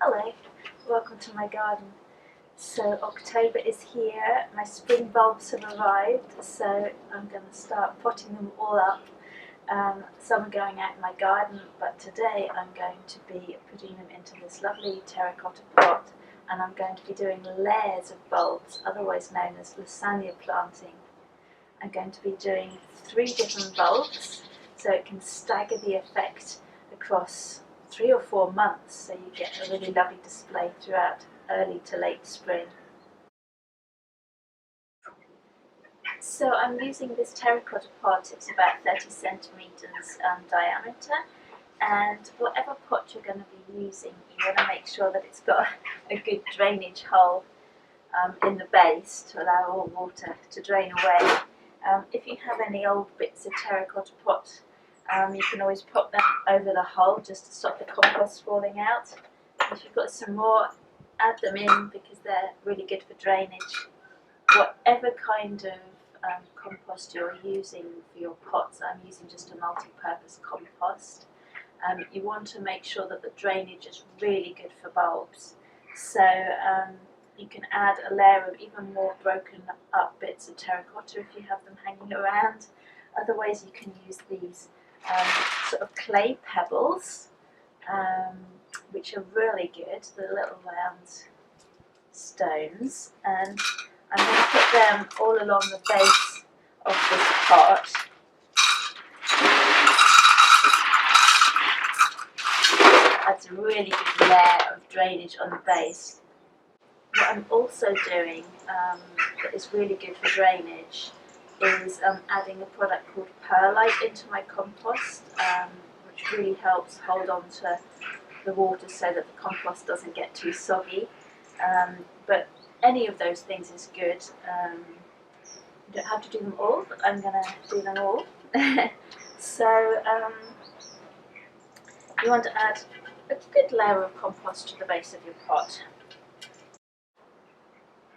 Hello, welcome to my garden. So October is here, my spring bulbs have arrived, so I'm going to start potting them all up. Some are going out in my garden, but today I'm going to be putting them into this lovely terracotta pot, and I'm going to be doing layers of bulbs, otherwise known as lasagne planting. I'm going to be doing 3 different bulbs, so it can stagger the effect across 3 or 4 months, so you get a really lovely display throughout early to late spring. So I'm using this terracotta pot. It's about 30 centimetres diameter, and whatever pot you're going to be using, you want to make sure that it's got a good drainage hole in the base to allow all water to drain away. If you have any old bits of terracotta pot, you can always pop them over the hole just to stop the compost falling out. If you've got some more, add them in because they're really good for drainage. Whatever kind of compost you're using for your pots, I'm using just a multi-purpose compost. You want to make sure that the drainage is really good for bulbs. So you can add a layer of even more broken up bits of terracotta if you have them hanging around. Otherwise you can use these sort of clay pebbles, which are really good, the little round stones, and I'm going to put them all along the base of this pot. Adds a really good layer of drainage on the base. What I'm also doing that is really good for drainage is adding a product called perlite into my compost, which really helps hold on to the water so that the compost doesn't get too soggy. But any of those things is good. You don't have to do them all, but I'm going to do them all. So you want to add a good layer of compost to the base of your pot.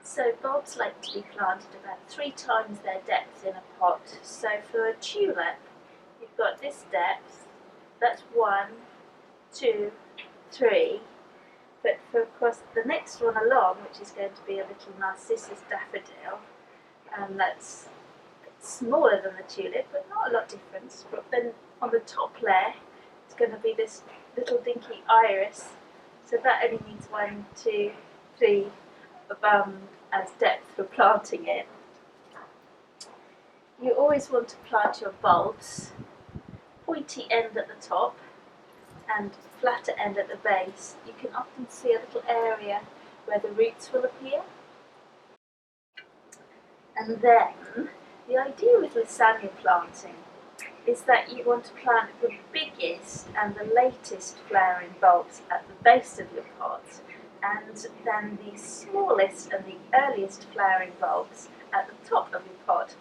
So bulbs like to be planted about 3 times their depth in a pot. So for a tulip, you've got this depth, that's 1, 2, 3. But for, of course, the next one along, which is going to be a little narcissus daffodil, that's smaller than the tulip, but not a lot different. But then on the top layer, it's going to be this little dinky iris. So that only needs 1, 2, 3 as depth for planting it. You always want to plant your bulbs pointy end at the top and flatter end at the base. You can often see a little area where the roots will appear. And then the idea with lasagne planting is that you want to plant the biggest and the latest flowering bulbs at the base of your pot, and then the smallest and the earliest flowering bulbs at the top of your pot.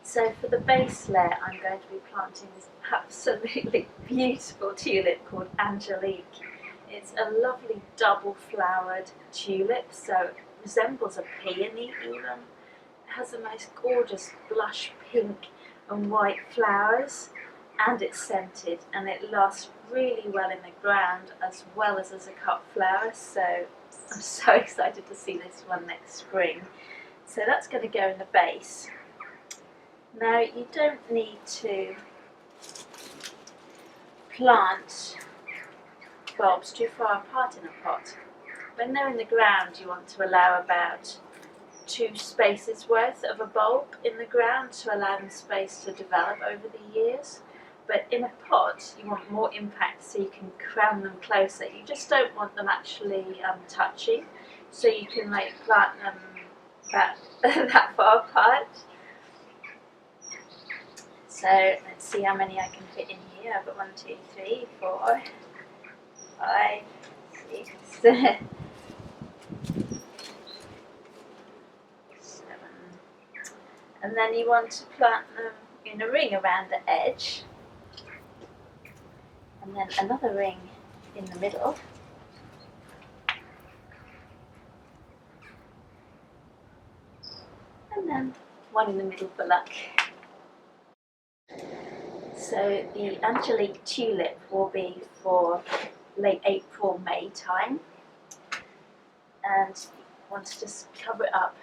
So for the base layer, I'm going to be planting this absolutely beautiful tulip called Angelique. It's a lovely double flowered tulip, so it resembles a peony even. It has the most gorgeous blush pink and white flowers, and it's scented, and it lasts really well in the ground as well as a cut flower, so I'm so excited to see this one next spring. So that's going to go in the base. Now you don't need to plant bulbs too far apart in a pot. When they're in the ground, you want to allow about 2 spaces worth of a bulb in the ground to allow them space to develop over the years. But in a pot, you want more impact, so you can crown them closer. You just don't want them actually touching, so you can plant them that far apart. So let's see how many I can fit in here. I've got 1, 2, 3, 4, 5, 6, 7. And then you want to plant them in a ring around the edge, and then another ring in the middle, and then one in the middle for luck. So the Angelique tulip will be for late April, May time. And you want to just cover it up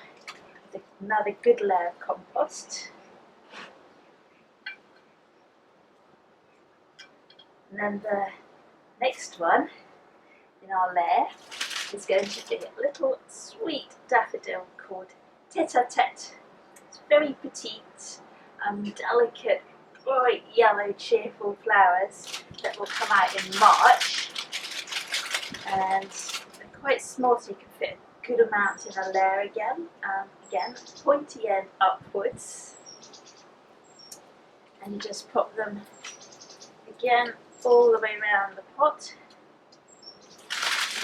with another good layer of compost. And then the next one in our layer is going to be a little sweet daffodil called tete-a-tete. It's very petite, delicate, bright yellow, cheerful flowers that will come out in March, and they're quite small, so you can fit a good amount in a layer again. Again, pointy end upwards, and you just pop them again all the way around the pot,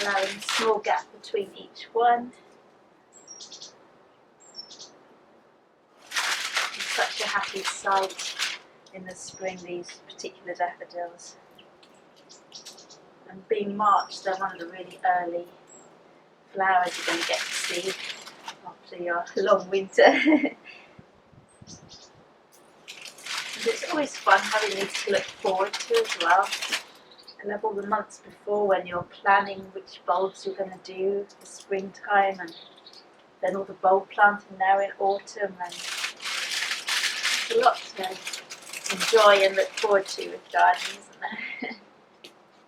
allowing a small gap between each one. It's such a happy sight in the spring, these particular daffodils. And being March, they're one of the really early flowers you're going to get to see after your long winter. And it's always fun having these to look forward to as well. I love all the months before when you're planning which bulbs you're going to do for springtime, and then all the bulb planting now in autumn, and it's a lot to enjoy and look forward to with gardening, isn't there?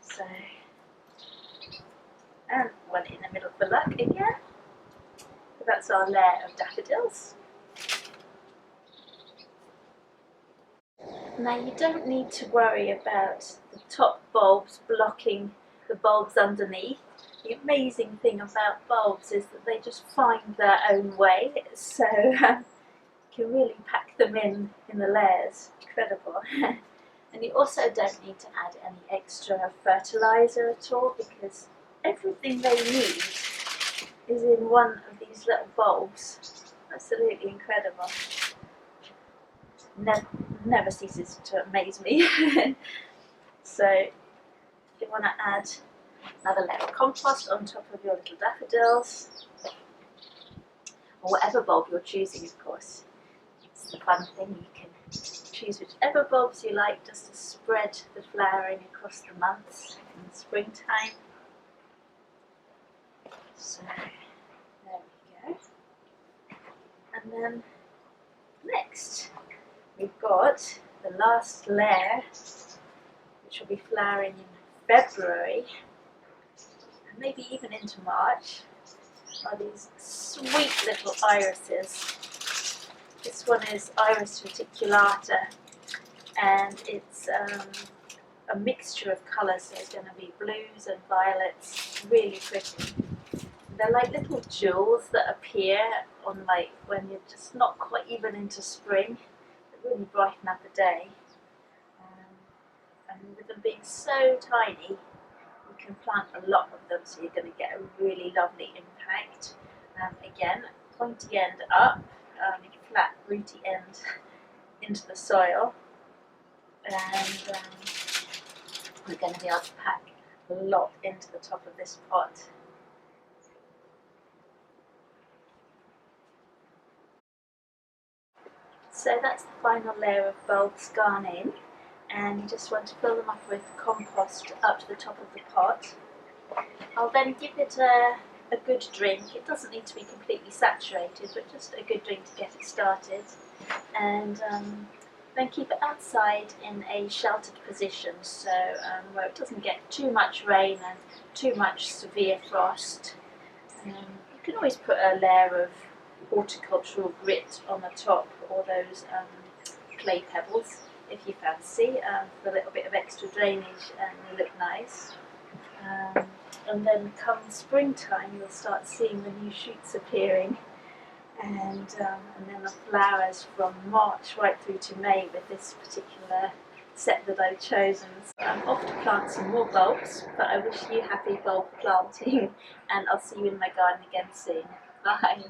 So, and one in the middle for luck again. So that's our layer of daffodils. Now you don't need to worry about the top bulbs blocking the bulbs underneath. The amazing thing about bulbs is that they just find their own way, so you can really pack them in the layers. Incredible. And you also don't need to add any extra fertiliser at all, because everything they need is in one of these little bulbs. Absolutely incredible. Never ceases to amaze me. So you want to add another layer of compost on top of your little daffodils, or whatever bulb you're choosing, of course. It's the fun thing, you can choose whichever bulbs you like just to spread the flowering across the months in the springtime. So there we go. And then next we've got the last layer, which will be flowering in February and maybe even into March, are these sweet little irises. This one is Iris reticulata, and it's a mixture of colours, so there's going to be blues and violets, really pretty. They're like little jewels that appear on, like, when you're just not quite even into spring. They really brighten up a day. And with them being so tiny, you can plant a lot of them, so you're going to get a really lovely impact. Again, pointy end up, flat rooty end into the soil, and we're going to be able to pack a lot into the top of this pot. So that's the final layer of bulbs gone in, and you just want to fill them up with compost up to the top of the pot. I'll then give it a good drink. It doesn't need to be completely saturated, but just a good drink to get it started. And then keep it outside in a sheltered position, so where it doesn't get too much rain and too much severe frost. You can always put a layer of horticultural grit on the top, or those clay pebbles if you fancy, for a little bit of extra drainage and they look nice. And then come springtime you'll start seeing the new shoots appearing, and then the flowers from March right through to May with this particular set that I've chosen. So I'm off to plant some more bulbs, but I wish you happy bulb planting, and I'll see you in my garden again soon. Bye!